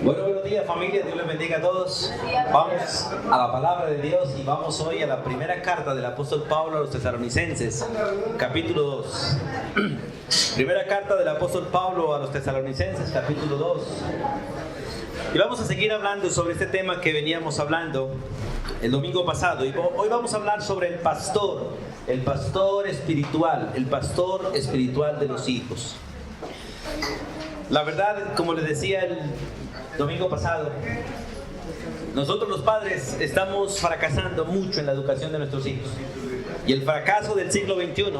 Bueno, buenos días familia, Dios les bendiga a todos. Vamos a la palabra de Dios y vamos hoy a la primera carta del apóstol Pablo a los Tesalonicenses, capítulo 2. Primera carta del apóstol Pablo a los Tesalonicenses, capítulo 2. Y vamos a seguir hablando sobre este tema que veníamos hablando el domingo pasado. Y hoy vamos a hablar sobre el pastor espiritual de los hijos. La verdad, como les decía el domingo pasado, nosotros los padres estamos fracasando mucho en la educación de nuestros hijos. Y el fracaso del siglo XXI,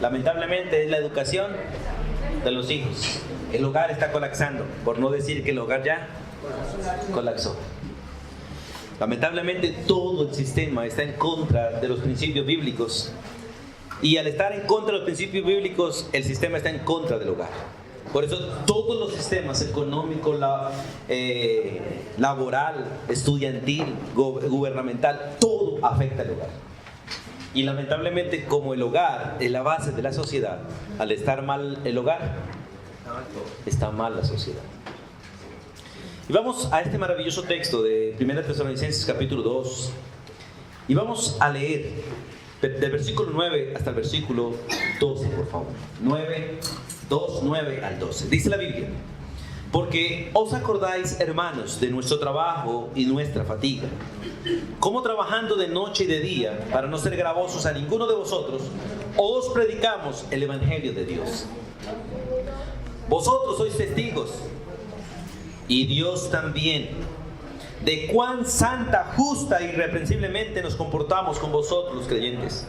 lamentablemente, es la educación de los hijos. El hogar está colapsando, por no decir que el hogar ya colapsó. Lamentablemente todo el sistema está en contra de los principios bíblicos. Y al estar en contra de los principios bíblicos, el sistema está en contra del hogar. Por eso todos los sistemas económico, laboral, estudiantil, gubernamental, todo afecta al hogar. Y lamentablemente, como el hogar es la base de la sociedad, al estar mal el hogar, está mal la sociedad. Y vamos a este maravilloso texto de 1 Tesalonicenses capítulo 2 y vamos a leer del versículo 9 hasta el versículo 12, por favor. 9 al 12. Dice la Biblia: porque os acordáis, hermanos, de nuestro trabajo y nuestra fatiga, como trabajando de noche y de día, para no ser gravosos a ninguno de vosotros, os predicamos el evangelio de Dios. Vosotros sois testigos, y Dios también, de cuán santa, justa e irreprensiblemente nos comportamos con vosotros los creyentes.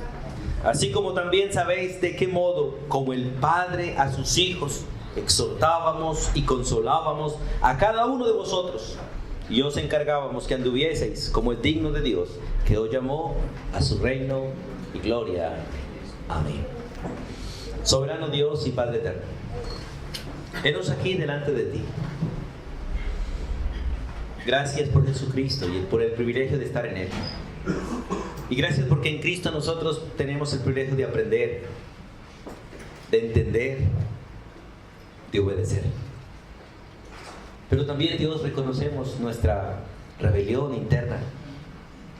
Así como también sabéis de qué modo, como el Padre a sus hijos, exhortábamos y consolábamos a cada uno de vosotros, y os encargábamos que anduvieseis como es digno de Dios, que os llamó a su reino y gloria. Amén. Soberano Dios y Padre eterno, henos aquí delante de ti. Gracias por Jesucristo y por el privilegio de estar en Él. Y gracias porque en Cristo nosotros tenemos el privilegio de aprender, de entender, de obedecer. Pero también, Dios, reconocemos nuestra rebelión interna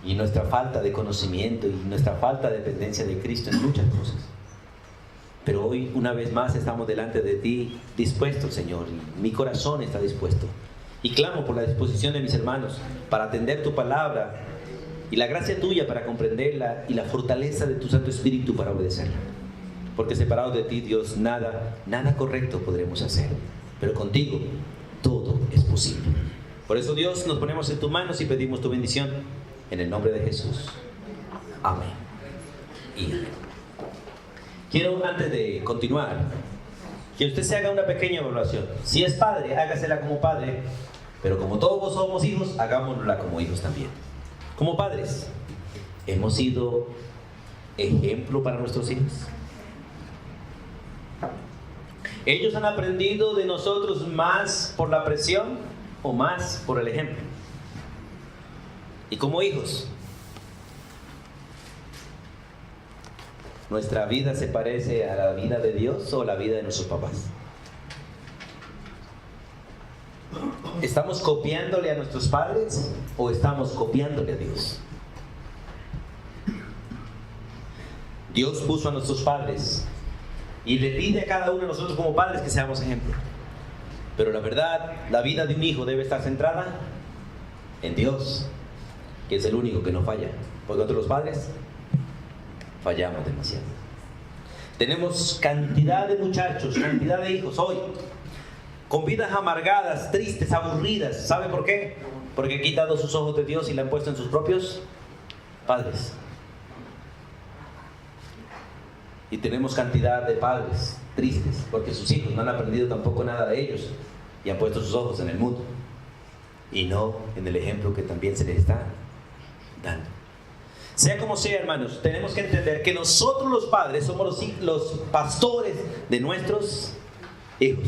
y nuestra falta de conocimiento y nuestra falta de dependencia de Cristo en muchas cosas. Pero hoy, una vez más, estamos delante de ti dispuestos, Señor, y mi corazón está dispuesto. Y clamo por la disposición de mis hermanos para atender tu palabra y la gracia tuya para comprenderla y la fortaleza de tu Santo Espíritu para obedecerla. Porque separados de ti, Dios, nada correcto podremos hacer. Pero contigo todo es posible. Por eso, Dios, nos ponemos en tus manos y pedimos tu bendición en el nombre de Jesús. Amén. Y amén. Quiero, antes de continuar, que usted se haga una pequeña evaluación. Si es padre, hágasela como padre. Pero como todos somos hijos, hagámosla como hijos también. Como padres, ¿hemos sido ejemplo para nuestros hijos? ¿Ellos han aprendido de nosotros más por la presión o más por el ejemplo? Y como hijos, ¿nuestra vida se parece a la vida de Dios o a la vida de nuestros papás? ¿Estamos copiándole a nuestros padres o estamos copiándole a Dios? Dios puso a nuestros padres y le pide a cada uno de nosotros como padres que seamos ejemplo. Pero la verdad, la vida de un hijo debe estar centrada en Dios, que es el único que no falla. Porque nosotros los padres fallamos demasiado. Tenemos cantidad de muchachos, cantidad de hijos hoy con vidas amargadas, tristes, aburridas. ¿Sabe por qué? Porque han quitado sus ojos de Dios y la han puesto en sus propios padres. Y tenemos cantidad de padres tristes porque sus hijos no han aprendido tampoco nada de ellos y han puesto sus ojos en el mundo y no en el ejemplo que también se les está dando. Sea como sea, hermanos, tenemos que entender que nosotros los padres somos los pastores de nuestros hijos.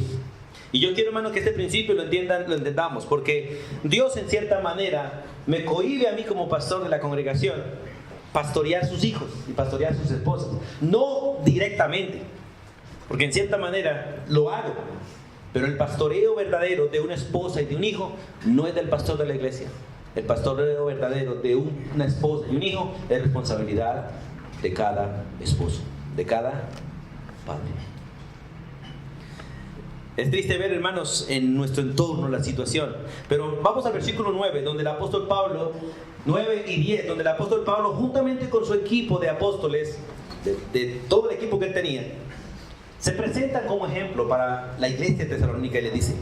Y yo quiero, hermano, que este principio lo entendamos, porque Dios en cierta manera me cohíbe a mí como pastor de la congregación pastorear sus hijos y pastorear sus esposas. No directamente, porque en cierta manera lo hago, Pero el pastoreo verdadero de una esposa y de un hijo no es del pastor de la iglesia. El pastoreo verdadero de una esposa y un hijo es responsabilidad de cada esposo, de cada padre. Es triste ver, hermanos, en nuestro entorno la situación. Pero vamos al versículo 9, donde el apóstol Pablo, 9 y 10, donde el apóstol Pablo, juntamente con su equipo de apóstoles, de todo el equipo que él tenía, se presenta como ejemplo para la iglesia de Tesalónica y le dice: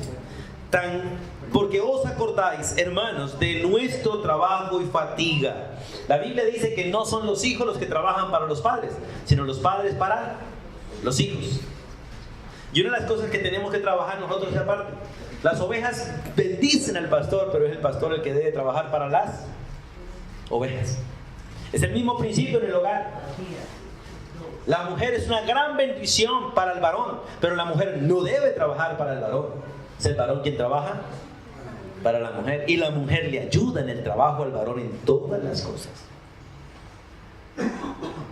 porque os acordáis, hermanos, de nuestro trabajo y fatiga. La Biblia dice que no son los hijos los que trabajan para los padres, sino los padres para los hijos. Y una de las cosas que tenemos que trabajar nosotros es aparte. Las ovejas bendicen al pastor, pero es el pastor el que debe trabajar para las ovejas. Es el mismo principio en el hogar. La mujer es una gran bendición para el varón, pero la mujer no debe trabajar para el varón. Es el varón quien trabaja para la mujer, y la mujer le ayuda en el trabajo al varón en todas las cosas.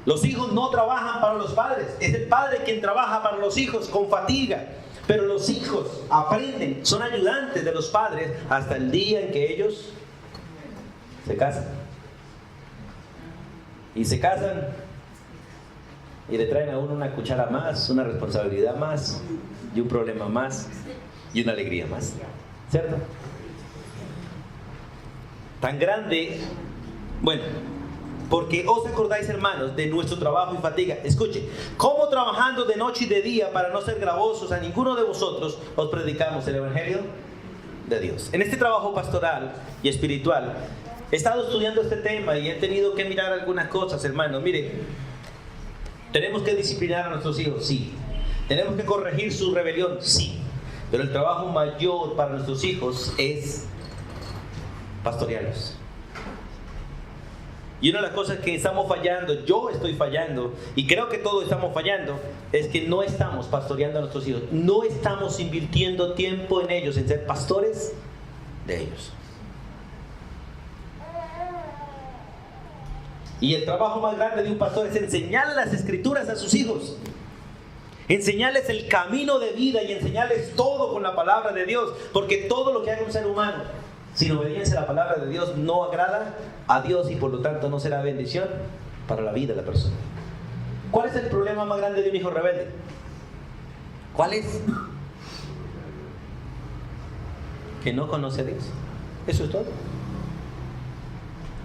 Los hijos no trabajan para los padres, es el padre quien trabaja para los hijos con fatiga. Pero los hijos aprenden, son ayudantes de los padres hasta el día en que ellos se casan. Y se casan y le traen a uno una cuchara más, una responsabilidad más, y un problema más, y una alegría más. ¿Cierto? Tan grande. Bueno, porque os acordáis, hermanos, de nuestro trabajo y fatiga. Escuche, como trabajando de noche y de día para no ser gravosos a ninguno de vosotros, os predicamos el Evangelio de Dios. En este trabajo pastoral y espiritual, he estado estudiando este tema y he tenido que mirar algunas cosas, hermanos. Mire, tenemos que disciplinar a nuestros hijos, sí. Tenemos que corregir su rebelión, sí. Pero el trabajo mayor para nuestros hijos es pastorearlos. Y una de las cosas que estamos fallando, yo estoy fallando, y creo que todos estamos fallando, es que no estamos pastoreando a nuestros hijos. No estamos invirtiendo tiempo en ellos, en ser pastores de ellos. Y el trabajo más grande de un pastor es enseñarle las escrituras a sus hijos. Enseñarles el camino de vida y enseñarles todo con la palabra de Dios. Porque todo lo que haga un ser humano sin obediencia a la palabra de Dios no agrada a Dios, y por lo tanto no será bendición para la vida de la persona. ¿Cuál es el problema más grande de un hijo rebelde? ¿Cuál es? Que no conoce a Dios. Eso es todo.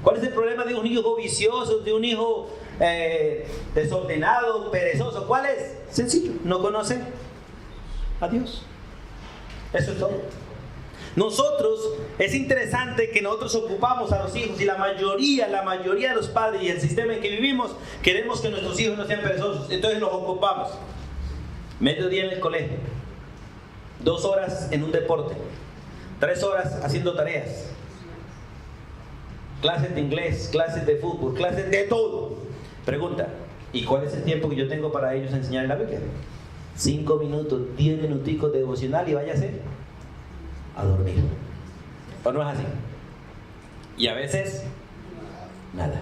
¿Cuál es el problema de un hijo vicioso, de un hijo desordenado, perezoso? ¿Cuál es? Sencillo, no conoce a Dios. Eso es todo. Nosotros, es interesante que nosotros ocupamos a los hijos, y la mayoría de los padres y el sistema en que vivimos, queremos que nuestros hijos no sean perezosos, entonces los ocupamos. Mediodía en el colegio, 2 horas en un deporte, 3 horas haciendo tareas, clases de inglés, clases de fútbol, clases de todo. Pregunta, ¿y cuál es el tiempo que yo tengo para ellos enseñar la Biblia? 5 minutos, 10 minuticos de devocional y váyase a dormir. ¿O no es así? Y a veces, nada.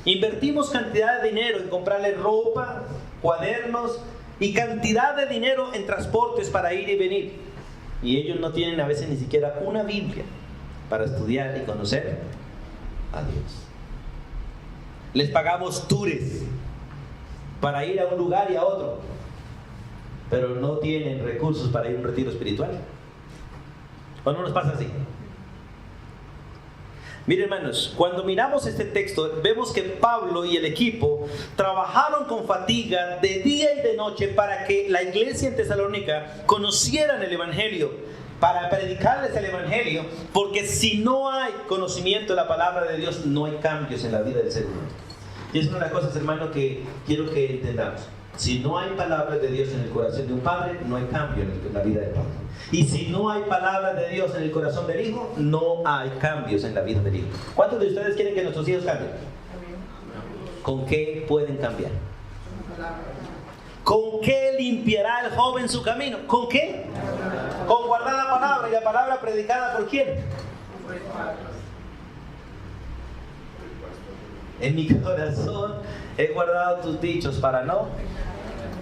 Invertimos cantidad de dinero en comprarle ropa, cuadernos y cantidad de dinero en transportes para ir y venir. Y ellos no tienen a veces ni siquiera una Biblia para estudiar y conocer a Dios. Les pagamos tours para ir a un lugar y a otro, pero no tienen recursos para ir a un retiro espiritual. ¿O no nos pasa así? Miren, hermanos, cuando miramos este texto, vemos que Pablo y el equipo trabajaron con fatiga de día y de noche para que la iglesia en Tesalónica conocieran el Evangelio, para predicarles el Evangelio, porque si no hay conocimiento de la palabra de Dios, no hay cambios en la vida del ser humano. Y es una de las cosas, hermano, que quiero que entendamos. Si no hay palabra de Dios en el corazón de un padre, no hay cambio en la vida del padre. Y si no hay palabra de Dios en el corazón del hijo, no hay cambios en la vida del hijo. ¿Cuántos de ustedes quieren que nuestros hijos cambien? ¿Con qué pueden cambiar? ¿Con qué limpiará el joven su camino? ¿Con qué? Con guardar la palabra. ¿Y la palabra predicada por quién? En mi corazón he guardado tus dichos para no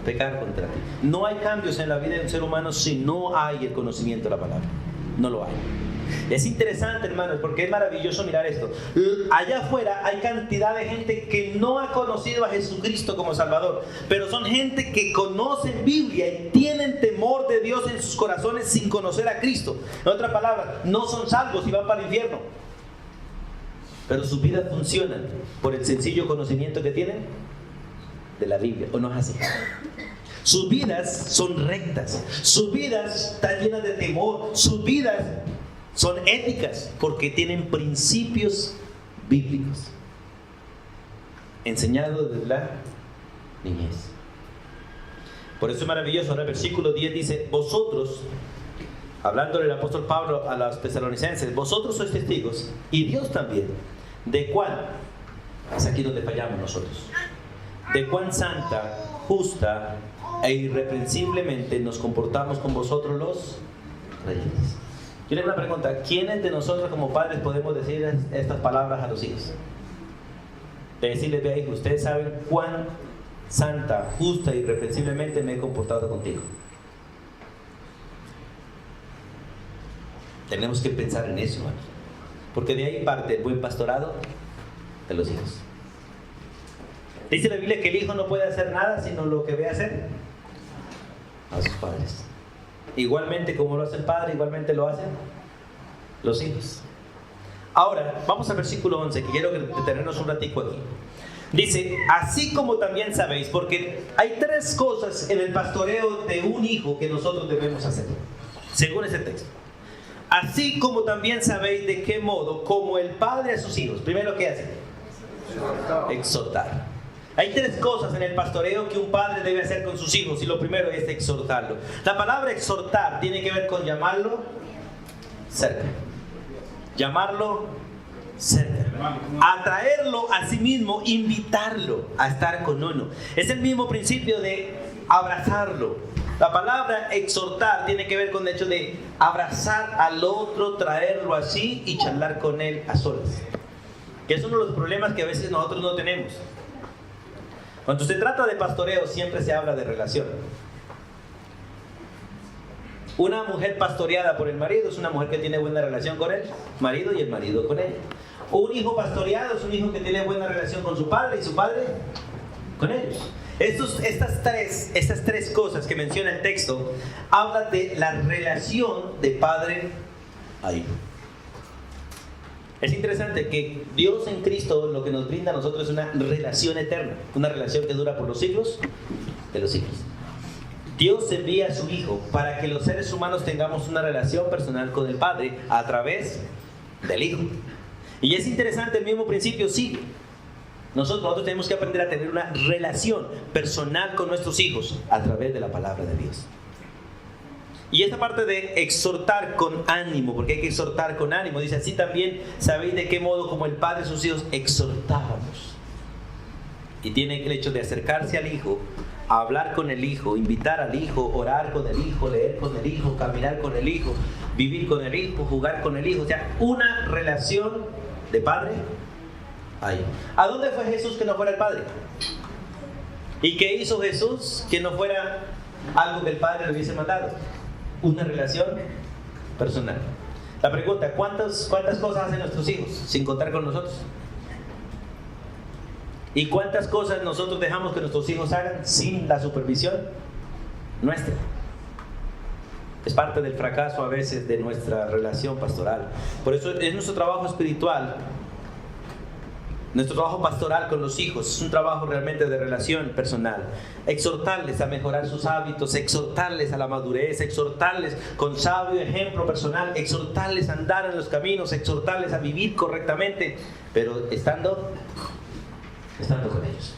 pecar contra ti. No hay cambios en la vida de un ser humano si no hay el conocimiento de la palabra. No lo hay. Es interesante, hermanos, porque es maravilloso mirar esto. Allá afuera hay cantidad de gente que no ha conocido a Jesucristo como Salvador, pero son gente que conocen Biblia y tienen temor de Dios en sus corazones sin conocer a Cristo. En otras palabras, no son salvos y van para el infierno, pero sus vidas funcionan por el sencillo conocimiento que tienen de la Biblia. ¿O no es así? Sus vidas son rectas, sus vidas están llenas de temor, sus vidas son éticas porque tienen principios bíblicos enseñados desde la niñez. Por eso es maravilloso. Ahora el versículo 10 dice: vosotros, hablando del apóstol Pablo a los tesalonicenses, vosotros sois testigos, y Dios también, de cuán, es aquí donde fallamos nosotros, de cuán santa, justa e irreprensiblemente nos comportamos con vosotros los creyentes. Yo le hago una pregunta: ¿quiénes de nosotros como padres podemos decir estas palabras a los hijos? De decirles: vea, hijo, ustedes saben cuán santa, justa e irreprensiblemente me he comportado contigo. Tenemos que pensar en eso, hermanos, porque de ahí parte el buen pastorado de los hijos. Dice la Biblia que el hijo no puede hacer nada sino lo que ve hacer a sus padres. Igualmente como lo hace el padre, igualmente lo hacen los hijos. Ahora, vamos al versículo 11, que quiero detenernos un ratico aquí. Dice: así como también sabéis, porque hay tres cosas en el pastoreo de un hijo que nosotros debemos hacer, según ese texto. Así como también sabéis de qué modo, como el padre a sus hijos. Primero, ¿qué hace? Exhortar. Hay tres cosas en el pastoreo que un padre debe hacer con sus hijos, y lo primero es exhortarlo. La palabra exhortar tiene que ver con llamarlo cerca. Llamarlo cerca. Atraerlo a sí mismo, invitarlo a estar con uno. Es el mismo principio de abrazarlo. La palabra exhortar tiene que ver con el hecho de abrazar al otro, traerlo así y charlar con él a solas. Que es uno de los problemas que a veces nosotros no tenemos. Cuando se trata de pastoreo siempre se habla de relación. Una mujer pastoreada por el marido es una mujer que tiene buena relación con el marido y el marido con ella. Un hijo pastoreado es un hijo que tiene buena relación con su padre y su padre con ellos. Estas tres cosas que menciona el texto hablan de la relación de padre a hijo. Es interesante que Dios en Cristo lo que nos brinda a nosotros es una relación eterna, una relación que dura por los siglos de los siglos. Dios envía a su Hijo para que los seres humanos tengamos una relación personal con el Padre a través del Hijo. Y es interesante, el mismo principio sigue. Nosotros tenemos que aprender a tener una relación personal con nuestros hijos a través de la palabra de Dios. Y esta parte de exhortar con ánimo, porque hay que exhortar con ánimo, dice: así también sabéis de qué modo como el Padre a sus hijos exhortábamos. Y tiene el hecho de acercarse al Hijo, hablar con el Hijo, invitar al Hijo, orar con el Hijo, leer con el Hijo, caminar con el Hijo, vivir con el Hijo, jugar con el Hijo. O sea, una relación de padre a hijo. ¿A dónde fue Jesús que no fuera el Padre? ¿Y qué hizo Jesús que no fuera algo que el Padre le hubiese mandado? Una relación personal. La pregunta: ¿cuántas cosas hacen nuestros hijos sin contar con nosotros? ¿Y cuántas cosas nosotros dejamos que nuestros hijos hagan sin la supervisión nuestra? Es parte del fracaso a veces de nuestra relación pastoral. Por eso es nuestro trabajo espiritual, nuestro trabajo pastoral con los hijos, es un trabajo realmente de relación personal. Exhortarles a mejorar sus hábitos, exhortarles a la madurez, exhortarles con sabio ejemplo personal, exhortarles a andar en los caminos, exhortarles a vivir correctamente, pero estando con ellos.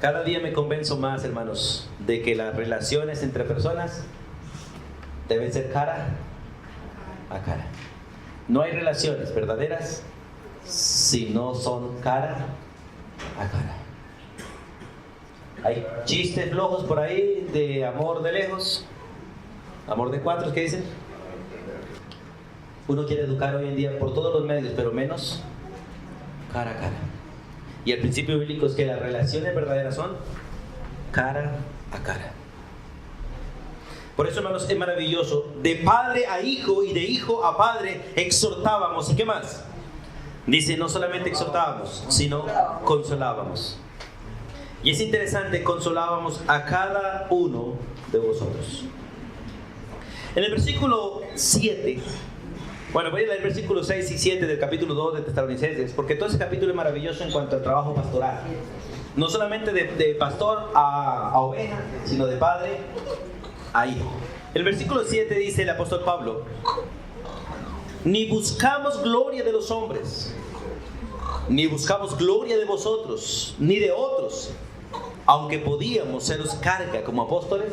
Cada día me convenzo más, hermanos, de que las relaciones entre personas deben ser cara a cara. No hay relaciones verdaderas si no son cara a cara. Hay chistes flojos por ahí de amor de lejos, amor de cuatro, ¿qué dicen? Uno quiere educar hoy en día por todos los medios, pero menos cara a cara. Y el principio bíblico es que las relaciones verdaderas son cara a cara. Por eso, hermanos, es maravilloso. De padre a hijo y de hijo a padre exhortábamos. ¿Y qué más? Dice, no solamente exhortábamos, sino consolábamos. Y es interesante, consolábamos a cada uno de vosotros. En el versículo 7, bueno, voy a leer el versículo 6 y 7 del capítulo 2 de Tesalonicenses, porque todo ese capítulo es maravilloso en cuanto al trabajo pastoral. No solamente de pastor a oveja, sino de padre a hijo. El versículo 7 dice el apóstol Pablo: ni buscamos gloria de los hombres, ni buscamos gloria de vosotros, ni de otros, aunque podíamos seros carga como apóstoles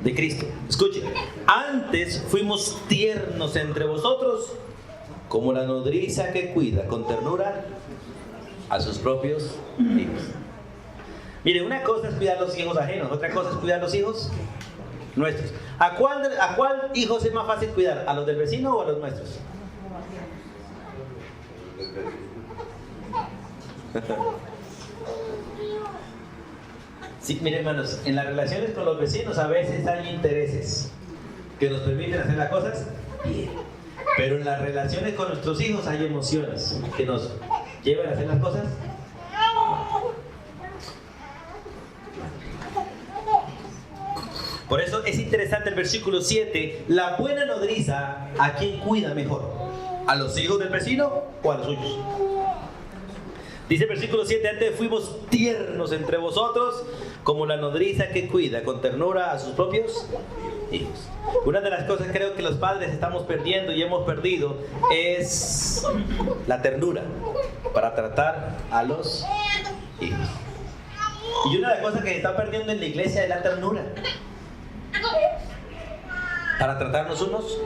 de Cristo. Escuchen, antes fuimos tiernos entre vosotros, como la nodriza que cuida con ternura a sus propios hijos. Mire, una cosa es cuidar los hijos ajenos, otra cosa es cuidar los hijos nuestros. ¿A cuál hijos es más fácil cuidar? ¿A los del vecino o a los nuestros? Sí, miren, hermanos, en las relaciones con los vecinos a veces hay intereses que nos permiten hacer las cosas bien, pero en las relaciones con nuestros hijos hay emociones que nos llevan a hacer las cosas. Por eso es interesante el versículo 7. La buena nodriza, ¿a quién cuida mejor? ¿A los hijos del vecino o a los suyos? Dice el versículo 7, antes fuimos tiernos entre vosotros, como la nodriza que cuida con ternura a sus propios hijos. Una de las cosas que creo que los padres estamos perdiendo y hemos perdido es la ternura para tratar a los hijos. Y una de las cosas que se está perdiendo en la iglesia es la ternura para tratarnos unos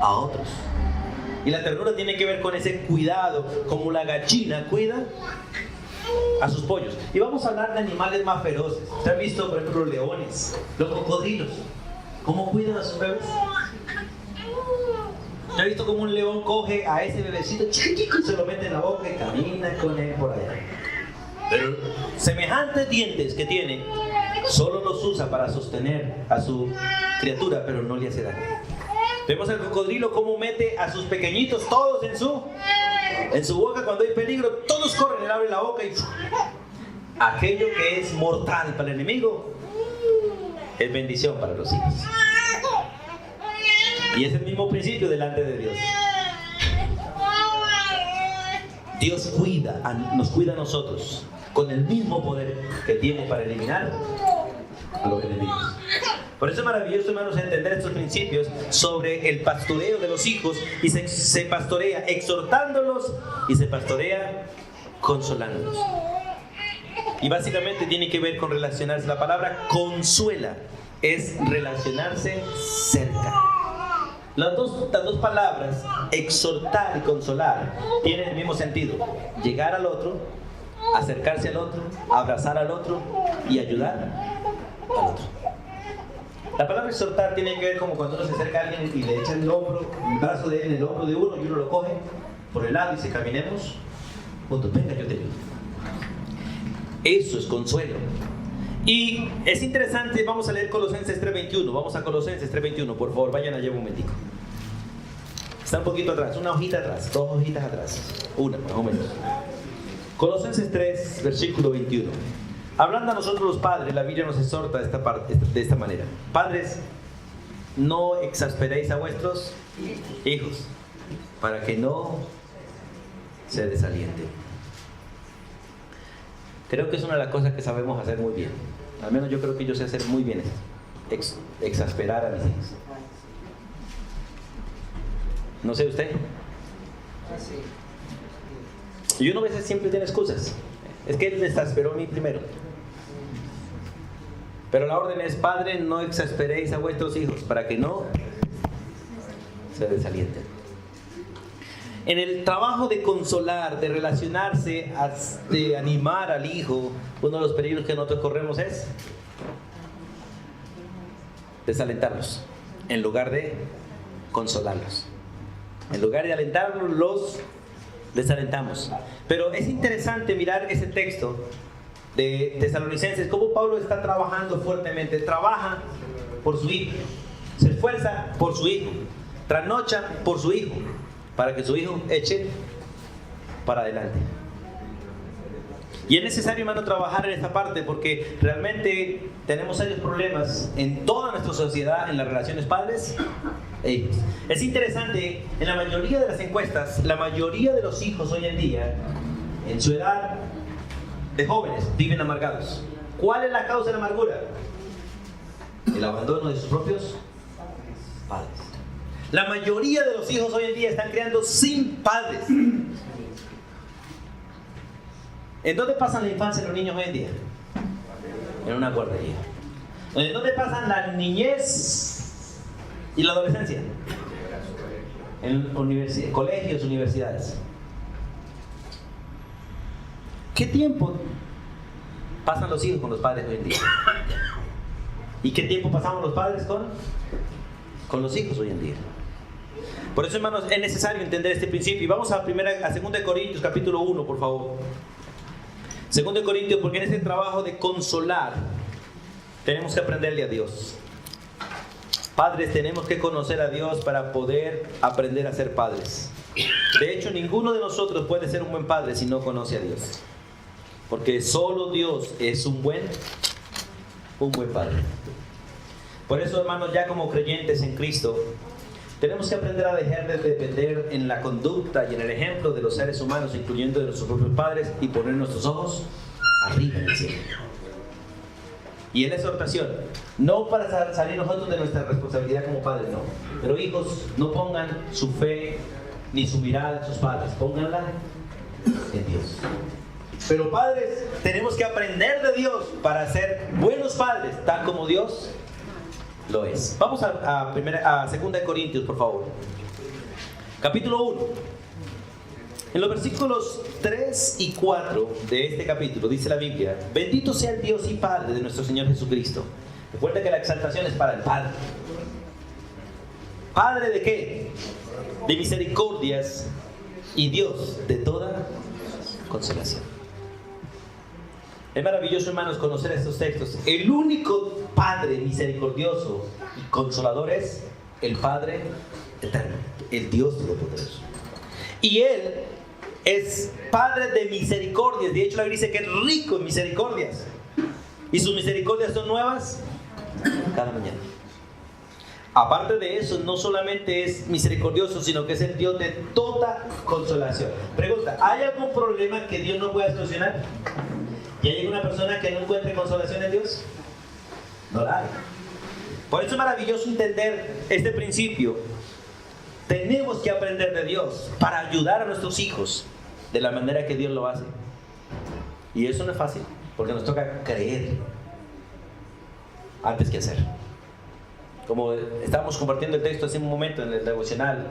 a otros. Y la ternura tiene que ver con ese cuidado, como la gallina cuida a sus pollos. Y vamos a hablar de animales más feroces. ¿Usted ha visto, por ejemplo, los leones, los cocodrilos? ¿Cómo cuidan a sus bebés? ¿Usted ha visto cómo un león coge a ese bebecito chiquitico y se lo mete en la boca y camina con él por allá? Pero semejantes dientes que tiene, solo los usa para sostener a su criatura, pero no le hace daño. Vemos al cocodrilo cómo mete a sus pequeñitos todos en su boca. Cuando hay peligro, todos corren, él abre la boca y aquello que es mortal para el enemigo es bendición para los hijos. Y es el mismo principio delante de Dios. Dios nos cuida a nosotros con el mismo poder que tiene para eliminar a los enemigos. Por eso es maravilloso, hermanos, entender estos principios sobre el pastoreo de los hijos. Y se pastorea exhortándolos y se pastorea consolándolos. Y básicamente tiene que ver con relacionarse. La palabra consuela es relacionarse cerca. Las dos palabras, exhortar y consolar, tienen el mismo sentido. Llegar al otro, acercarse al otro, abrazar al otro y ayudar al otro. La palabra exhortar tiene que ver como cuando uno se acerca a alguien y le echa el brazo de él en el hombro de uno y uno lo coge por el lado y dice: caminemos juntos, venga, yo te ayudo. Eso es consuelo. Y es interesante, vamos a leer Colosenses 3:21. Vamos a Colosenses 3:21, por favor, vayan allá un momentico. Está un poquito atrás, una hojita atrás, dos hojitas atrás, una más o menos. Colosenses 3, versículo 21. Hablando a nosotros los padres, la Biblia nos exhorta de esta manera: padres, no exasperéis a vuestros hijos, para que no se desalienten. Creo que es una de las cosas que sabemos hacer muy bien. Al menos yo creo que yo sé hacer muy bien esto: exasperar a mis hijos. No sé usted. Y uno a veces siempre tiene excusas. Es que él me exasperó a mí primero. Pero la orden es: padre, no exasperéis a vuestros hijos, para que no se desalienten. En el trabajo de consolar, de relacionarse, de animar al hijo, uno de los peligros que nosotros corremos es desalentarlos, en lugar de consolarlos. En lugar de alentarlos, los desalentamos. Pero es interesante mirar ese texto de Tesalonicenses, cómo Pablo está trabajando fuertemente. Trabaja por su hijo, se esfuerza por su hijo, trasnocha por su hijo, para que su hijo eche para adelante. Y es necesario, hermano, trabajar en esta parte, porque realmente tenemos serios problemas en toda nuestra sociedad en las relaciones padres e hijos. Es interesante, en la mayoría de las encuestas, la mayoría de los hijos hoy en día, en su edad de jóvenes, viven amargados. ¿Cuál es la causa de la amargura? El abandono de sus propios padres. La mayoría de los hijos hoy en día están criando sin padres. ¿En dónde pasan la infancia los niños hoy en día? En una guardería. ¿En dónde pasan la niñez y la adolescencia? En colegios, universidades. ¿Qué tiempo pasan los hijos con los padres hoy en día? ¿Y qué tiempo pasamos los padres con los hijos hoy en día? Por eso, hermanos, es necesario entender este principio. Y vamos a 2 Corintios capítulo 1, por favor. 2 Corintios, porque en este trabajo de consolar tenemos que aprenderle a Dios. Padres, tenemos que conocer a Dios para poder aprender a ser padres. De hecho, ninguno de nosotros puede ser un buen padre si no conoce a Dios. Porque solo Dios es un buen padre. Por eso, hermanos, ya como creyentes en Cristo, tenemos que aprender a dejar de depender en la conducta y en el ejemplo de los seres humanos, incluyendo de nuestros propios padres, y poner nuestros ojos arriba en el cielo. Y en la exhortación, no para salir nosotros de nuestra responsabilidad como padres, no. Pero hijos, no pongan su fe ni su mirada en sus padres, pónganla en Dios. Pero padres, tenemos que aprender de Dios para ser buenos padres, tal como Dios lo es. Vamos a 2 Corintios, por favor. Capítulo 1. En los versículos 3 y 4 de este capítulo dice la Biblia: bendito sea el Dios y Padre de nuestro Señor Jesucristo. Recuerda que la exaltación es para el Padre. ¿Padre de qué? De misericordias y Dios de toda consolación. Es maravilloso, hermanos, conocer estos textos. El único Padre misericordioso y consolador es el Padre eterno, el Dios todopoderoso. Y Él es Padre de misericordias. De hecho, la Biblia dice que es rico en misericordias. Y sus misericordias son nuevas cada mañana. Aparte de eso, no solamente es misericordioso, sino que es el Dios de toda consolación. Pregunta: ¿hay algún problema que Dios no pueda solucionar? ¿Y hay alguna persona que no encuentre consolación en Dios? No la hay. Por eso es maravilloso entender este principio. Tenemos que aprender de Dios para ayudar a nuestros hijos de la manera que Dios lo hace. Y eso no es fácil, porque nos toca creer antes que hacer. Como estábamos compartiendo el texto hace un momento en el devocional,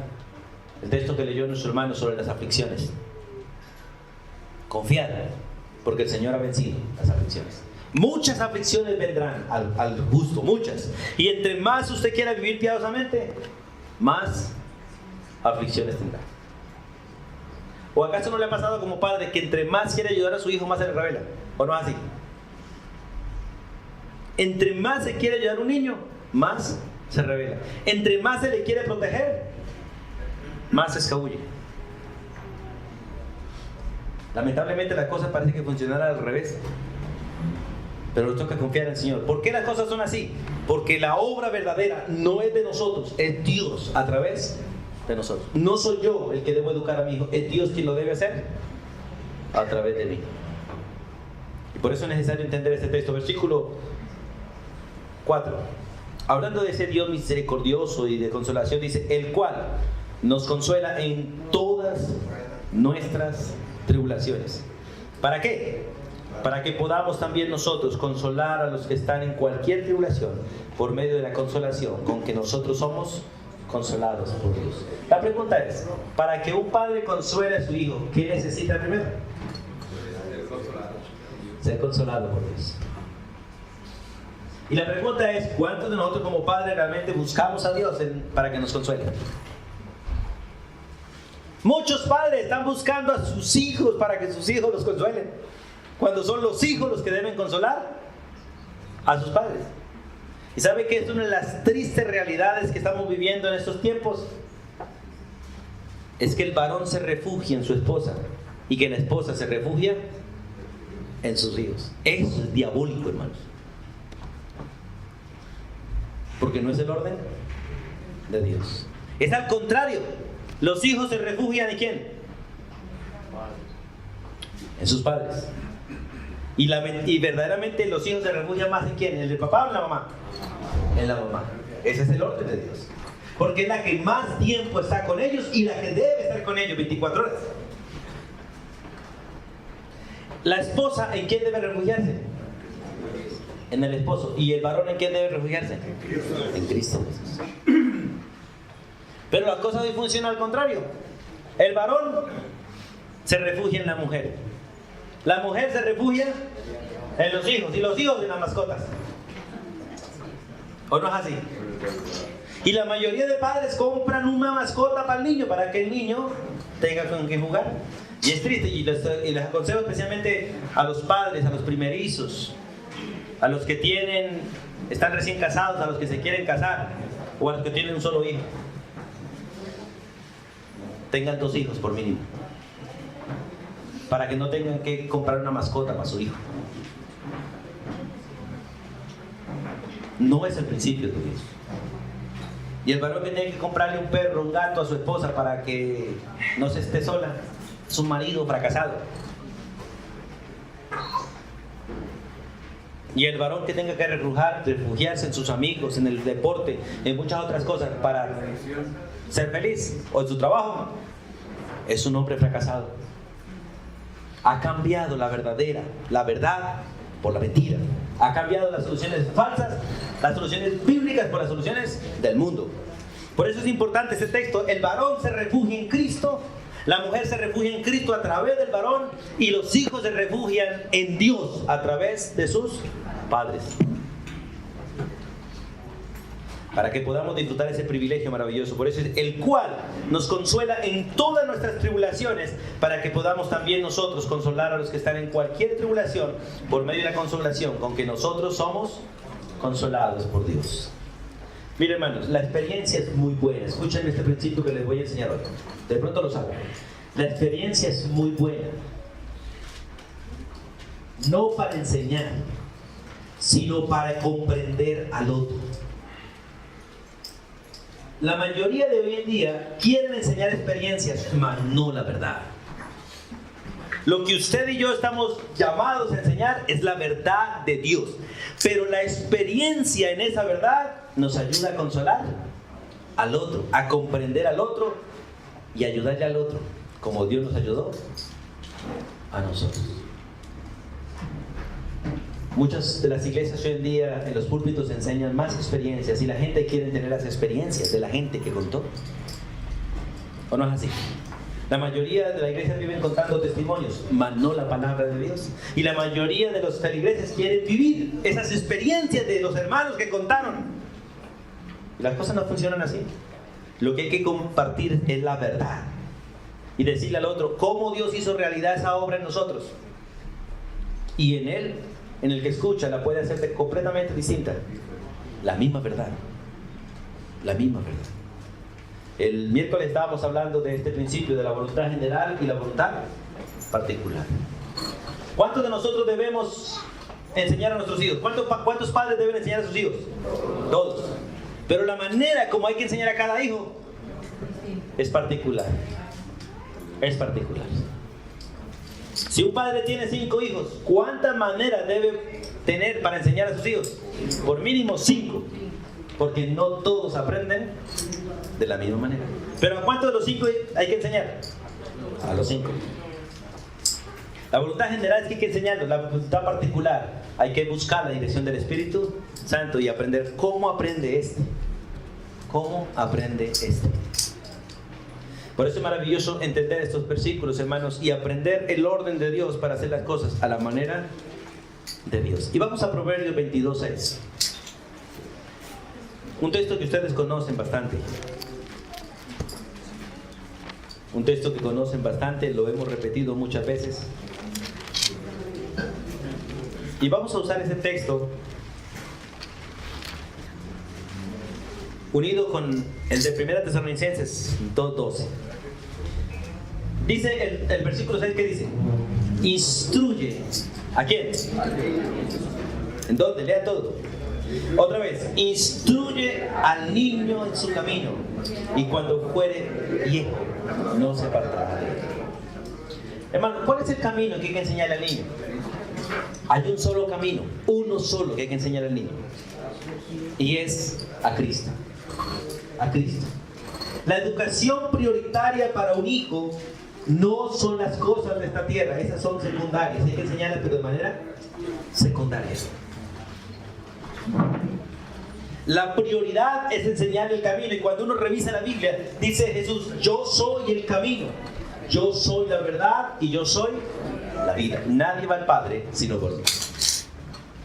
el texto que leyó nuestro hermano sobre las aflicciones. Confiar, porque el Señor ha vencido las aflicciones. Muchas aflicciones vendrán al justo, muchas. Y entre más usted quiera vivir piadosamente, más aflicciones tendrá. ¿O acaso no le ha pasado como padre que entre más quiere ayudar a su hijo, más se le revela? ¿O no es así? Entre más se quiere ayudar a un niño, más se revela. Entre más se le quiere proteger, más se escabulle. Lamentablemente las cosas parece que funcionarán al revés. Pero nos toca confiar en el Señor. ¿Por qué las cosas son así? Porque la obra verdadera no es de nosotros, es Dios a través de nosotros. No soy yo el que debo educar a mi hijo, es Dios quien lo debe hacer a través de mí. Y por eso es necesario entender este texto. Versículo 4. Hablando de ese Dios misericordioso y de consolación, dice: el cual nos consuela en todas nuestras tribulaciones. ¿Para qué? Para que podamos también nosotros consolar a los que están en cualquier tribulación por medio de la consolación con que nosotros somos consolados por Dios. La pregunta es: para que un padre consuele a su hijo, ¿qué necesita primero? Ser consolado por Dios. Y la pregunta es: ¿cuántos de nosotros como padres realmente buscamos a Dios para que nos consuele? Muchos padres están buscando a sus hijos para que sus hijos los consuelen. cuando son los hijos los que deben consolar a sus padres. ¿Y sabe que es una de las tristes realidades que estamos viviendo en estos tiempos? Es que el varón se refugia en su esposa y que la esposa se refugia en sus hijos. Eso es diabólico, hermanos. Porque no es el orden de Dios. Es al contrario. Los hijos se refugian ¿en quién? En sus padres. Y verdaderamente los hijos se refugian más ¿en quién? ¿En el papá o en la mamá? En la mamá. Ese es el orden de Dios. Porque es la que más tiempo está con ellos y la que debe estar con ellos 24 horas. La esposa, ¿en quién debe refugiarse? En el esposo. ¿Y el varón en quién debe refugiarse? En Cristo Jesús. Pero la cosa hoy funciona al contrario. El varón se refugia en la mujer. La mujer se refugia en los hijos. Y los hijos en las mascotas. ¿O no es así? Y la mayoría de padres compran una mascota para el niño, para que el niño tenga con qué jugar. Y es triste, y les aconsejo especialmente a los padres, a los primerizos, a los que están recién casados, a los que se quieren casar, o a los que tienen un solo hijo. Tengan 2 hijos por mínimo, para que no tengan que comprar una mascota para su hijo. No es el principio de Dios. Y el varón que tiene que comprarle un perro, un gato a su esposa para que no se esté sola, es un marido fracasado. Y el varón que tenga que refugiarse en sus amigos, en el deporte, en muchas otras cosas para ser feliz, o en su trabajo, es un hombre fracasado. Ha cambiado la verdad por la mentira. Ha cambiado las soluciones falsas, las soluciones bíblicas por las soluciones del mundo. Por eso es importante este texto. El varón se refugia en Cristo, la mujer se refugia en Cristo a través del varón, y los hijos se refugian en Dios a través de sus padres. Para que podamos disfrutar ese privilegio maravilloso. Por eso es el cual nos consuela en todas nuestras tribulaciones, para que podamos también nosotros consolar a los que están en cualquier tribulación, por medio de la consolación con que nosotros somos consolados por Dios. Miren, hermanos, la experiencia es muy buena. Escuchen este principio que les voy a enseñar hoy. De pronto lo saben. La experiencia es muy buena. No para enseñar, sino para comprender al otro. La mayoría de hoy en día quieren enseñar experiencias, mas no la verdad. Lo que usted y yo estamos llamados a enseñar es la verdad de Dios. Pero la experiencia en esa verdad nos ayuda a consolar al otro, a comprender al otro y ayudarle al otro, como Dios nos ayudó a nosotros. Muchas de las iglesias hoy en día en los púlpitos enseñan más experiencias, y la gente quiere tener las experiencias de la gente que contó. ¿O no es así? La mayoría de las iglesias viven contando testimonios, mas no la palabra de Dios. Y la mayoría de las iglesias quieren vivir esas experiencias de los hermanos que contaron. Y las cosas no funcionan así. Lo que hay que compartir es la verdad. Y decirle al otro cómo Dios hizo realidad esa obra en nosotros. Y en él, en el que escucha, la puede hacer completamente distinta. La misma verdad. La misma verdad. El miércoles estábamos hablando de este principio de la voluntad general y la voluntad particular. ¿Cuántos de nosotros debemos enseñar a nuestros hijos? ¿Cuántos padres deben enseñar a sus hijos? Todos. Pero la manera como hay que enseñar a cada hijo es particular. Es particular. Si un padre tiene 5 hijos, ¿cuántas maneras debe tener para enseñar a sus hijos? Por mínimo 5. Porque no todos aprenden de la misma manera. ¿Pero a cuántos de los 5 hay que enseñar? A los 5. La voluntad general es que hay que enseñarlos. La voluntad particular hay que buscar la dirección del Espíritu Santo y aprender cómo aprende este. ¿Cómo aprende este? Por eso es maravilloso entender estos versículos, hermanos, y aprender el orden de Dios para hacer las cosas a la manera de Dios. Y vamos a Proverbios 22:6. Un texto que ustedes conocen bastante. Un texto que conocen bastante, lo hemos repetido muchas veces. Y vamos a usar ese texto unido con el de 1 Tesalonicenses 2:12. Dice el versículo 6, ¿qué dice? Instruye. ¿A quién? ¿En dónde? Lea todo. Otra vez. Instruye al niño en su camino, y cuando fuere viejo, no se apartará de él. Hermano, ¿cuál es el camino que hay que enseñarle al niño? Hay un solo camino, uno solo que hay que enseñar al niño. Y es a Cristo. A Cristo. La educación prioritaria para un hijo no son las cosas de esta tierra, esas son secundarias. Hay que enseñarlas, pero de manera secundaria. La prioridad es enseñar el camino. Y cuando uno revisa la Biblia, dice Jesús: yo soy el camino, yo soy la verdad y yo soy la vida. Nadie va al Padre sino por mí.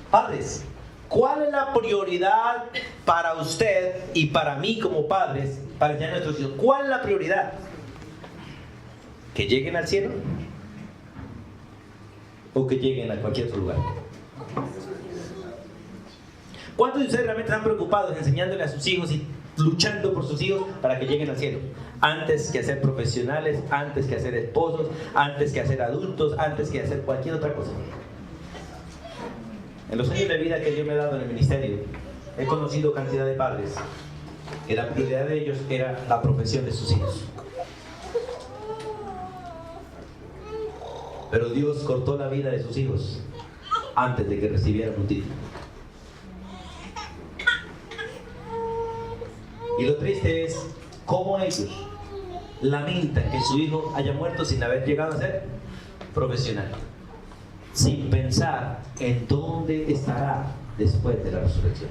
Padres, ¿cuál es la prioridad para usted y para mí como padres para enseñar a nuestros hijos? ¿Cuál es la prioridad? ¿Que lleguen al cielo? ¿O que lleguen a cualquier otro lugar? ¿Cuántos de ustedes realmente están preocupados enseñándole a sus hijos y luchando por sus hijos para que lleguen al cielo? Antes que hacer profesionales, antes que hacer esposos, antes que hacer adultos, antes que hacer cualquier otra cosa. En los años de vida que Dios me ha dado en el ministerio, he conocido cantidad de padres que la prioridad de ellos era la profesión de sus hijos. Pero Dios cortó la vida de sus hijos antes de que recibieran un título. Y lo triste es cómo ellos lamentan que su hijo haya muerto sin haber llegado a ser profesional, sin pensar en dónde estará después de la resurrección.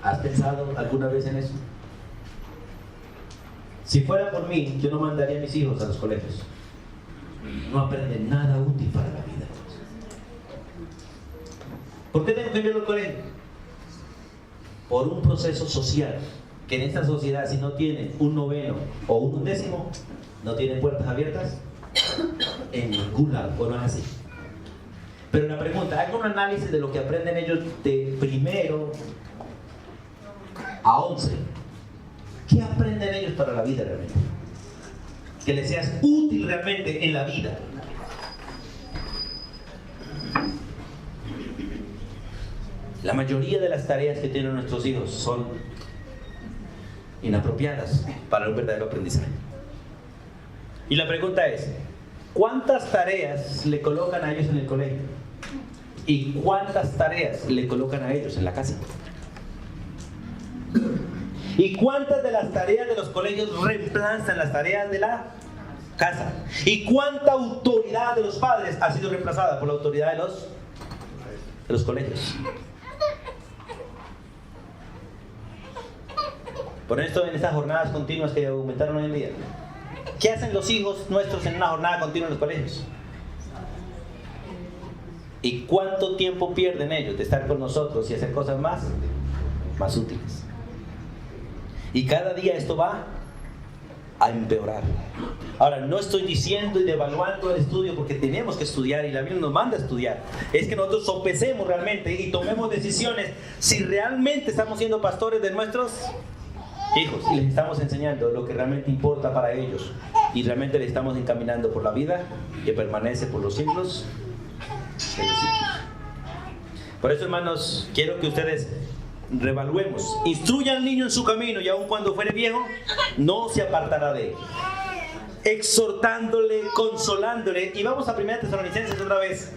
¿Has pensado alguna vez en eso? Si fuera por mí, yo no mandaría a mis hijos a los colegios. No aprenden nada útil para la vida. ¿Por qué tengo que enviarlo al colegio? Por un proceso social, que en esta sociedad, si no tiene un noveno o un undécimo, no tiene puertas abiertas en ningún lado, o no es así. Pero la pregunta, haga un análisis de lo que aprenden ellos de primero a 11. ¿Qué aprenden ellos para la vida realmente? Que les seas útil realmente en la vida. La mayoría de las tareas que tienen nuestros hijos son inapropiadas para un verdadero aprendizaje. Y la pregunta es, ¿cuántas tareas le colocan a ellos en el colegio? ¿Y cuántas tareas le colocan a ellos en la casa? ¿Y cuántas de las tareas de los colegios reemplazan las tareas de la casa? ¿Y cuánta autoridad de los padres ha sido reemplazada por la autoridad de los colegios? Por esto, en estas jornadas continuas que aumentaron hoy en día, ¿qué hacen los hijos nuestros en una jornada continua en los colegios? ¿Y cuánto tiempo pierden ellos de estar con nosotros y hacer cosas más útiles? Y cada día esto va a empeorar. Ahora, no estoy diciendo y devaluando el estudio, porque tenemos que estudiar y la Biblia nos manda a estudiar. Es que nosotros sopesemos realmente y tomemos decisiones si realmente estamos siendo pastores de nuestros hijos y les estamos enseñando lo que realmente importa para ellos y realmente les estamos encaminando por la vida que permanece por los siglos de los siglos. Por eso, hermanos, quiero que ustedes revaluemos. Instruya al niño en su camino, y aun cuando fuere viejo, no se apartará de él. Exhortándole, consolándole. Y vamos a 1 Tesalonicenses otra vez,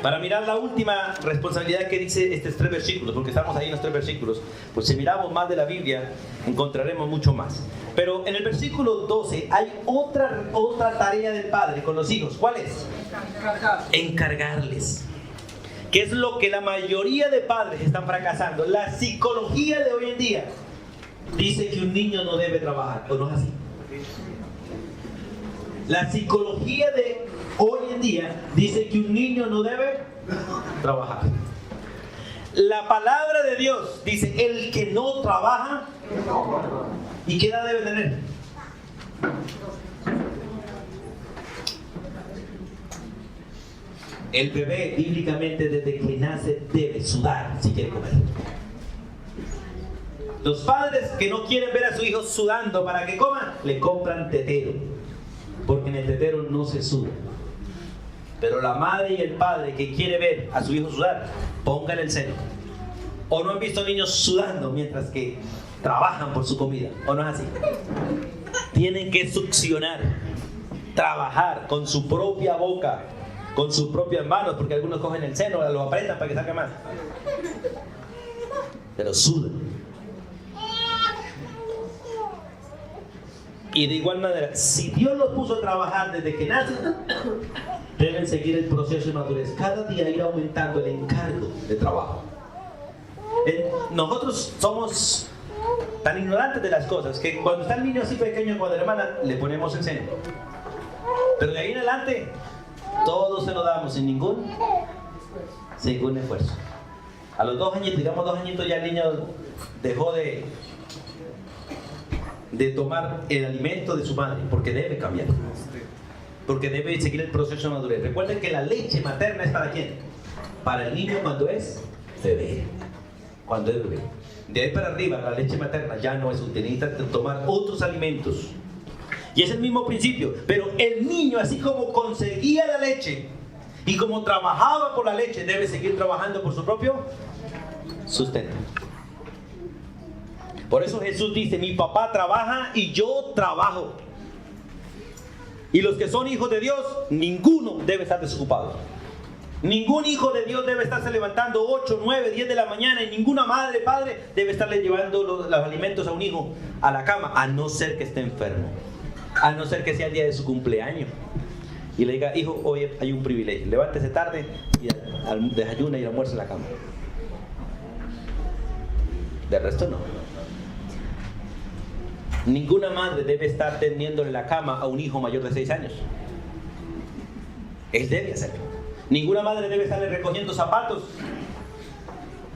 para mirar la última responsabilidad que dice estos 3 versículos, porque estamos ahí en los 3 versículos. Pues si miramos más de la Biblia, encontraremos mucho más. Pero en el versículo 12 hay otra tarea del padre con los hijos. ¿Cuál es? Encargarles. ¿Qué es lo que la mayoría de padres están fracasando? La psicología de hoy en día dice que un niño no debe trabajar, ¿o no es así? La psicología de hoy en día dice que un niño no debe trabajar. La palabra de Dios dice, el que no trabaja, ¿y qué edad debe tener? El bebé, bíblicamente, desde que nace, debe sudar si quiere comer. Los padres que no quieren ver a su hijo sudando para que coma, le compran tetero, porque en el tetero no se suda. Pero la madre y el padre que quiere ver a su hijo sudar, póngale el seno. ¿O no han visto niños sudando mientras que trabajan por su comida? ¿O no es así? Tienen que succionar, trabajar con su propia boca, con sus propias manos, porque algunos cogen el seno, lo apretan para que salga más. Pero sudan. Y de igual manera, si Dios los puso a trabajar desde que nacen, deben seguir el proceso de madurez. Cada día ir aumentando el encargo de trabajo. Nosotros somos tan ignorantes de las cosas que cuando está el niño así pequeño con la hermana, le ponemos el seno. Pero de ahí en adelante, todos se lo damos sin ningún esfuerzo. A los 2 años, digamos 2 añitos, ya el niño dejó de tomar el alimento de su madre, porque debe cambiar, porque debe seguir el proceso de madurez. Recuerden que la leche materna es ¿para quién? Para el niño cuando es bebé. Cuando es bebé. De ahí para arriba, la leche materna ya no es útil, necesita tomar otros alimentos. Y es el mismo principio, pero el niño, así como conseguía la leche y como trabajaba por la leche, debe seguir trabajando por su propio sustento. Por eso Jesús dice, mi papá trabaja y yo trabajo. Y los que son hijos de Dios, ninguno debe estar desocupado. Ningún hijo de Dios debe estarse levantando 8, 9, 10 de la mañana, y ninguna madre, padre debe estarle llevando los alimentos a un hijo a la cama, a no ser que esté enfermo, a no ser que sea el día de su cumpleaños y le diga, hijo, hoy hay un privilegio, levántese tarde y desayuna y almuerza en la cama. De resto no. Ninguna madre debe estar tendiéndole la cama a un hijo mayor de 6 años. Él debe hacerlo. Ninguna madre debe estarle recogiendo zapatos.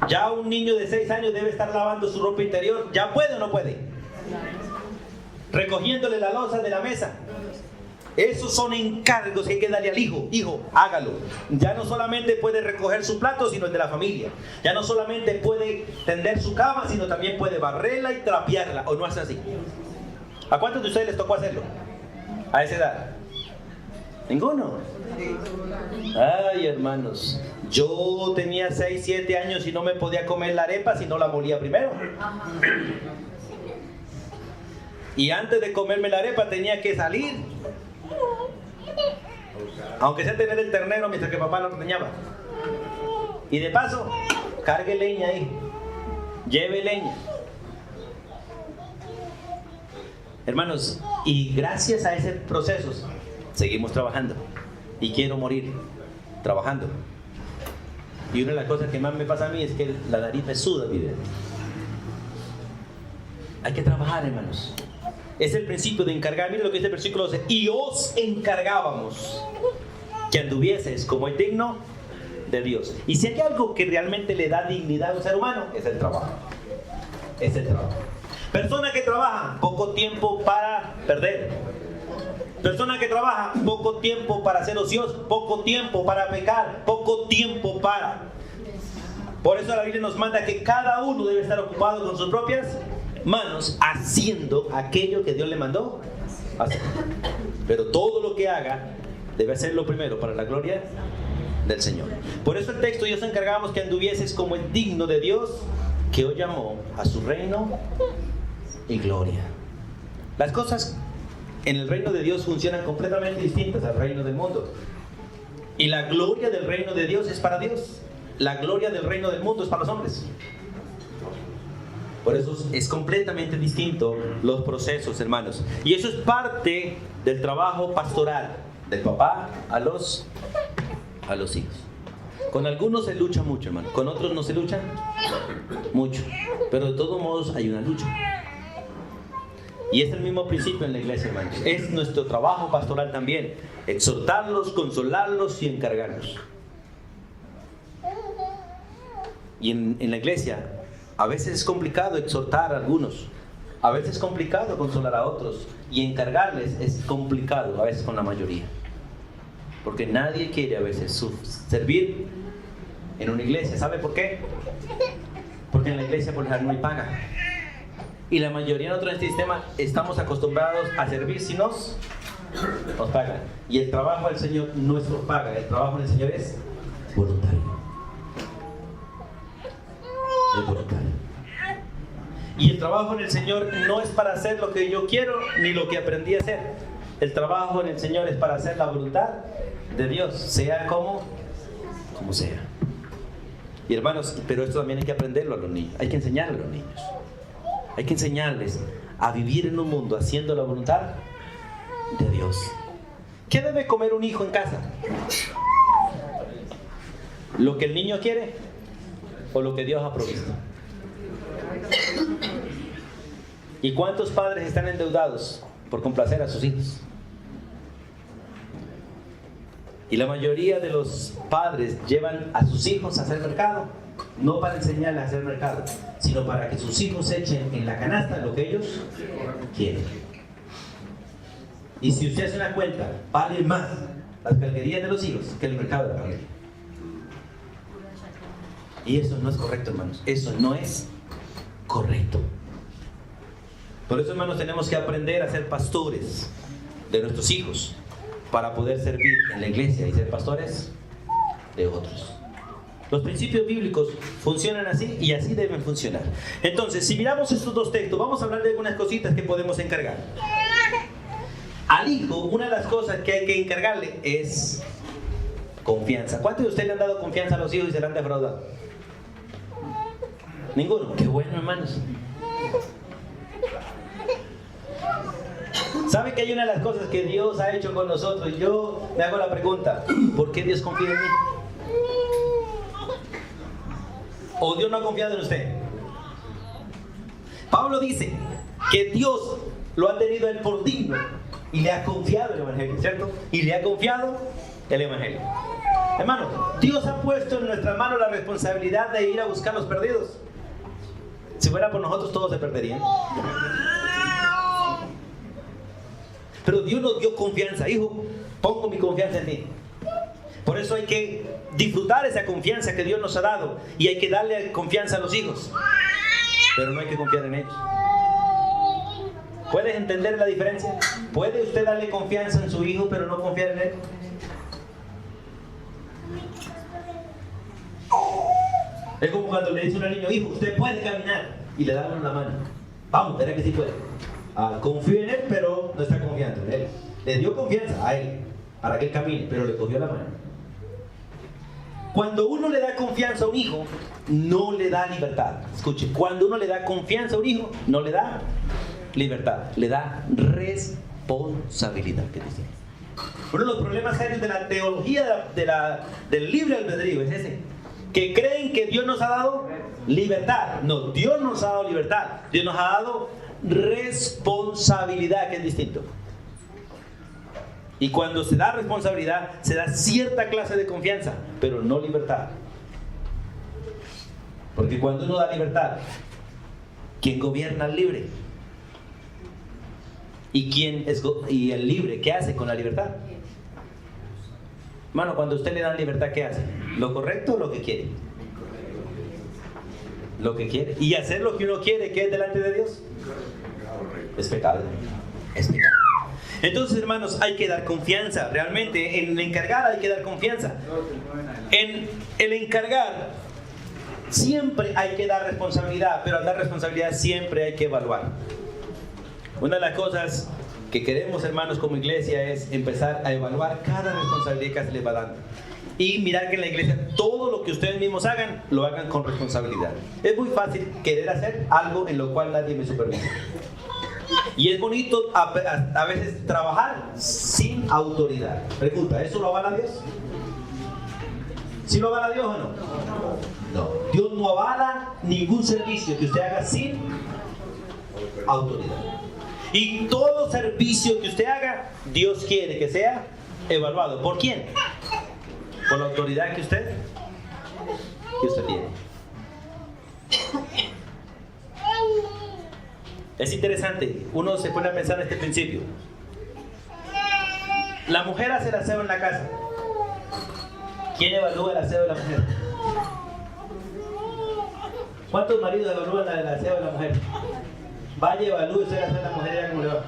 Ya un niño de 6 años debe estar lavando su ropa interior. ¿Ya puede o no puede? Recogiéndole la loza de la mesa. Esos son encargos que hay que darle al hijo. Hijo, hágalo. Ya no solamente puede recoger su plato, sino el de la familia. Ya no solamente puede tender su cama, sino también puede barrerla y trapearla. ¿O no hace así? ¿A cuántos de ustedes les tocó hacerlo? A esa edad. ¿Ninguno? Ay, hermanos, yo tenía 6, 7 años y no me podía comer la arepa si no la molía primero. Y antes de comerme la arepa tenía que salir, aunque sea tener el ternero mientras que papá lo ordeñaba. Y de paso, cargue leña ahí, lleve leña. Hermanos, y gracias a ese proceso seguimos trabajando. Y quiero morir trabajando. Y una de las cosas que más me pasa a mí es que la nariz me suda, miren. Hay que trabajar, hermanos. Es el principio de encargar. Miren lo que dice el versículo 12. Y os encargábamos que anduvieses como es digno de Dios. Y si hay algo que realmente le da dignidad a un ser humano, es el trabajo. Es el trabajo. Persona que trabaja, poco tiempo para perder. Persona que trabaja, poco tiempo para ser ocioso, poco tiempo para pecar, poco tiempo para. Por eso la Biblia nos manda que cada uno debe estar ocupado con sus propias manos, haciendo aquello que Dios le mandó hacer. Pero todo lo que haga debe hacerlo primero para la gloria del Señor. Por eso el texto, y os encargamos que anduvieses como es digno de Dios, que os llamó a su reino y gloria. Las cosas en el reino de Dios funcionan completamente distintas al reino del mundo. Y la gloria del reino de Dios es para Dios. La gloria del reino del mundo es para los hombres. Por eso es completamente distinto los procesos, hermanos. Y eso es parte del trabajo pastoral del papá a los hijos. Con algunos se lucha mucho, hermano. Con otros no se lucha mucho. Pero de todos modos hay una lucha. Y es el mismo principio en la iglesia, hermanos. Es nuestro trabajo pastoral también. Exhortarlos, consolarlos y encargarlos. Y en la iglesia, a veces es complicado exhortar a algunos. A veces es complicado consolar a otros. Y encargarles es complicado, a veces con la mayoría. Porque nadie quiere a veces servir en una iglesia. ¿Sabe por qué? Porque en la iglesia por ejemplo no hay paga. Y la mayoría de nosotros en este sistema estamos acostumbrados a servir si nos pagan. Y el trabajo del Señor no es por paga, el trabajo del Señor es voluntario. Es voluntario. Y el trabajo en el Señor no es para hacer lo que yo quiero ni lo que aprendí a hacer. El trabajo en el Señor es para hacer la voluntad de Dios, sea como sea. Y hermanos, pero esto también hay que aprenderlo a los niños, hay que enseñarlo a los niños. Hay que enseñarles a vivir en un mundo haciendo la voluntad de Dios. ¿Qué debe comer un hijo en casa? ¿Lo que el niño quiere o lo que Dios ha provisto? ¿Y cuántos padres están endeudados por complacer a sus hijos? Y la mayoría de los padres llevan a sus hijos a hacer mercado, no para enseñarles a hacer mercado, sino para que sus hijos echen en la canasta lo que ellos quieren. Y si usted hace una cuenta, vale más las calquerías de los hijos que el mercado de la familia. Y eso no es correcto, hermanos. Eso no es correcto. Por eso, hermanos, tenemos que aprender a ser pastores de nuestros hijos para poder servir en la iglesia y ser pastores de otros. Los principios bíblicos funcionan así y así deben funcionar. Entonces, si miramos estos dos textos, vamos a hablar de algunas cositas que podemos encargar. Al hijo, una de las cosas que hay que encargarle es confianza. ¿Cuántos de ustedes le han dado confianza a los hijos y se le han defraudado? Ninguno. Qué bueno, hermanos. ¿Sabe que hay una de las cosas que Dios ha hecho con nosotros? Yo me hago la pregunta, ¿por qué Dios confía en mí? ¿O Dios no ha confiado en usted? Pablo dice que Dios lo ha tenido él por digno y le ha confiado el Evangelio, ¿cierto? Y le ha confiado el Evangelio. Hermano, Dios ha puesto en nuestras manos la responsabilidad de ir a buscar los perdidos. Si fuera por nosotros, todos se perderían. Pero Dios nos dio confianza. Hijo, pongo mi confianza en ti. Por eso hay que disfrutar esa confianza que Dios nos ha dado. Y hay que darle confianza a los hijos. Pero no hay que confiar en ellos. ¿Puedes entender la diferencia? ¿Puede usted darle confianza en su hijo, pero no confiar en él? Es como cuando le dice a un niño, hijo, usted puede caminar. Y le da la mano. Vamos, verá que sí puede. Confío en él, pero no está confiando en él. Le dio confianza a él para que él camine, pero le cogió la mano. Cuando uno le da confianza a un hijo, no le da libertad. Escuche, cuando uno le da confianza a un hijo, no le da libertad, le da responsabilidad. ¿Qué dice? Uno de los problemas serios de la teología del libre albedrío es ese, que creen que Dios nos ha dado libertad. No, Dios nos ha dado libertad. Dios nos ha dado responsabilidad, que es distinto. Y cuando se da responsabilidad, se da cierta clase de confianza, pero no libertad. Porque cuando uno da libertad, ¿quién gobierna al libre? ¿Y el libre qué hace con la libertad? Hermano, cuando usted le dan libertad, ¿qué hace? ¿Lo correcto o lo que quiere? Lo que quiere. Y hacer lo que uno quiere, ¿qué es delante de Dios? Es pecado. Es pecado. Entonces, hermanos, hay que dar confianza. Realmente, en el encargar hay que dar confianza. En el encargar siempre hay que dar responsabilidad, pero al dar responsabilidad siempre hay que evaluar. Una de las cosas que queremos, hermanos, como iglesia es empezar a evaluar cada responsabilidad que se les va dando. Y mirar que en la iglesia todo lo que ustedes mismos hagan, lo hagan con responsabilidad. Es muy fácil querer hacer algo en lo cual nadie me supervisa. Y es bonito a veces trabajar sin autoridad. Pregunta, ¿eso lo avala Dios? ¿Sí lo avala Dios o no? No. Dios no avala ningún servicio que usted haga sin autoridad. Y todo servicio que usted haga, Dios quiere que sea evaluado. ¿Por quién? Por la autoridad que usted tiene. Es interesante, uno se pone a pensar en este principio. La mujer hace el aseo en la casa. ¿Quién evalúa el aseo de la mujer? ¿Cuántos maridos evalúan el aseo de la mujer? Vaya, evalúe usted el aseo de la mujer y vea cómo le va.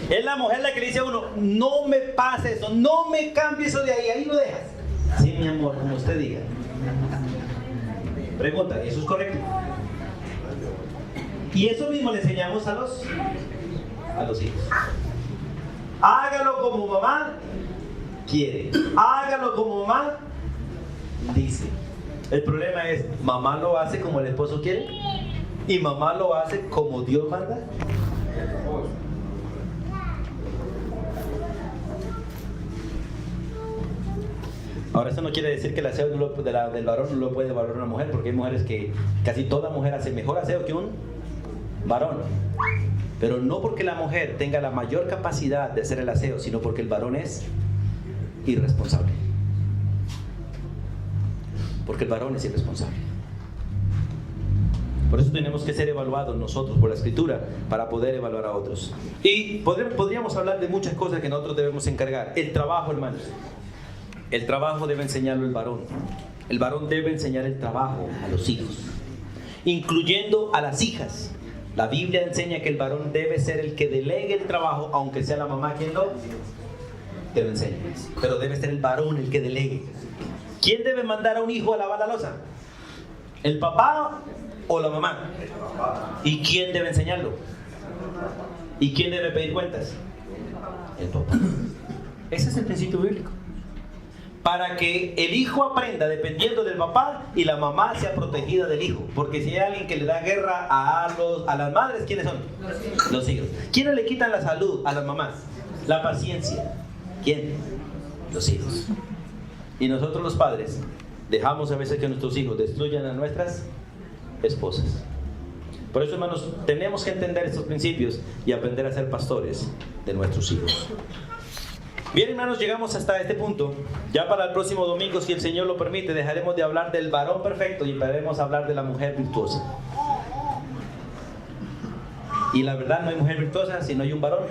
Es la mujer la que le dice a uno, no me pase eso, no me cambie eso de ahí, ahí lo dejas. Sí, mi amor, como usted diga. Pregunta, ¿eso es correcto? Y eso mismo le enseñamos a los hijos. Hágalo como mamá quiere. Hágalo como mamá dice. El problema es, mamá lo hace como el esposo quiere y mamá lo hace como Dios manda. Ahora, eso no quiere decir que el aseo del varón no lo puede valorar una mujer, porque hay mujeres que casi toda mujer hace mejor aseo que un varón. Pero no porque la mujer tenga la mayor capacidad de hacer el aseo, sino porque el varón es irresponsable. Porque el varón es irresponsable. Por eso tenemos que ser evaluados nosotros por la Escritura para poder evaluar a otros. Y podríamos hablar de muchas cosas que nosotros debemos encargar. El trabajo, hermanos. El trabajo debe enseñarlo el varón. El varón debe enseñar el trabajo a los hijos, incluyendo a las hijas. La Biblia enseña que el varón debe ser el que delegue el trabajo, aunque sea la mamá quien lo enseñe. Pero debe ser el varón el que delegue. ¿Quién debe mandar a un hijo a lavar la loza? ¿El papá o la mamá? ¿Y quién debe enseñarlo? ¿Y quién debe pedir cuentas? El papá. Ese es el principio bíblico. Para que el hijo aprenda dependiendo del papá y la mamá sea protegida del hijo. Porque si hay alguien que le da guerra a las madres, ¿quiénes son? Los hijos. ¿Quiénes le quitan la salud a las mamás? La paciencia. ¿Quién? Los hijos. Y nosotros los padres dejamos a veces que nuestros hijos destruyan a nuestras esposas. Por eso, hermanos, tenemos que entender estos principios y aprender a ser pastores de nuestros hijos. Bien, hermanos, llegamos hasta este punto. Ya para el próximo domingo, si el Señor lo permite, dejaremos de hablar del varón perfecto y empezaremos a hablar de la mujer virtuosa. Y la verdad, no hay mujer virtuosa si no hay un varón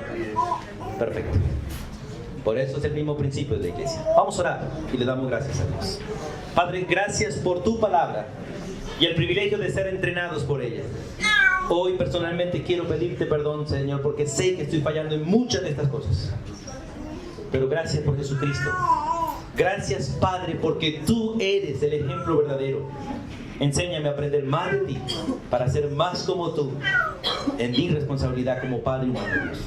perfecto. Por eso es el mismo principio de la iglesia. Vamos a orar y le damos gracias a Dios. Padre, gracias por tu palabra y el privilegio de ser entrenados por ella. Hoy personalmente quiero pedirte perdón, Señor, porque sé que estoy fallando en muchas de estas cosas. Pero gracias por Jesucristo. Gracias, Padre, porque tú eres el ejemplo verdadero. Enséñame a aprender más de ti para ser más como tú en mi responsabilidad como Padre humano, Dios.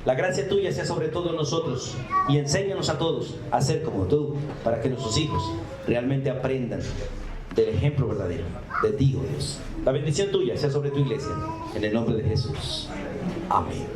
La gracia tuya sea sobre todos nosotros y enséñanos a todos a ser como tú para que nuestros hijos realmente aprendan del ejemplo verdadero de ti, oh Dios. La bendición tuya sea sobre tu iglesia en el nombre de Jesús. Amén.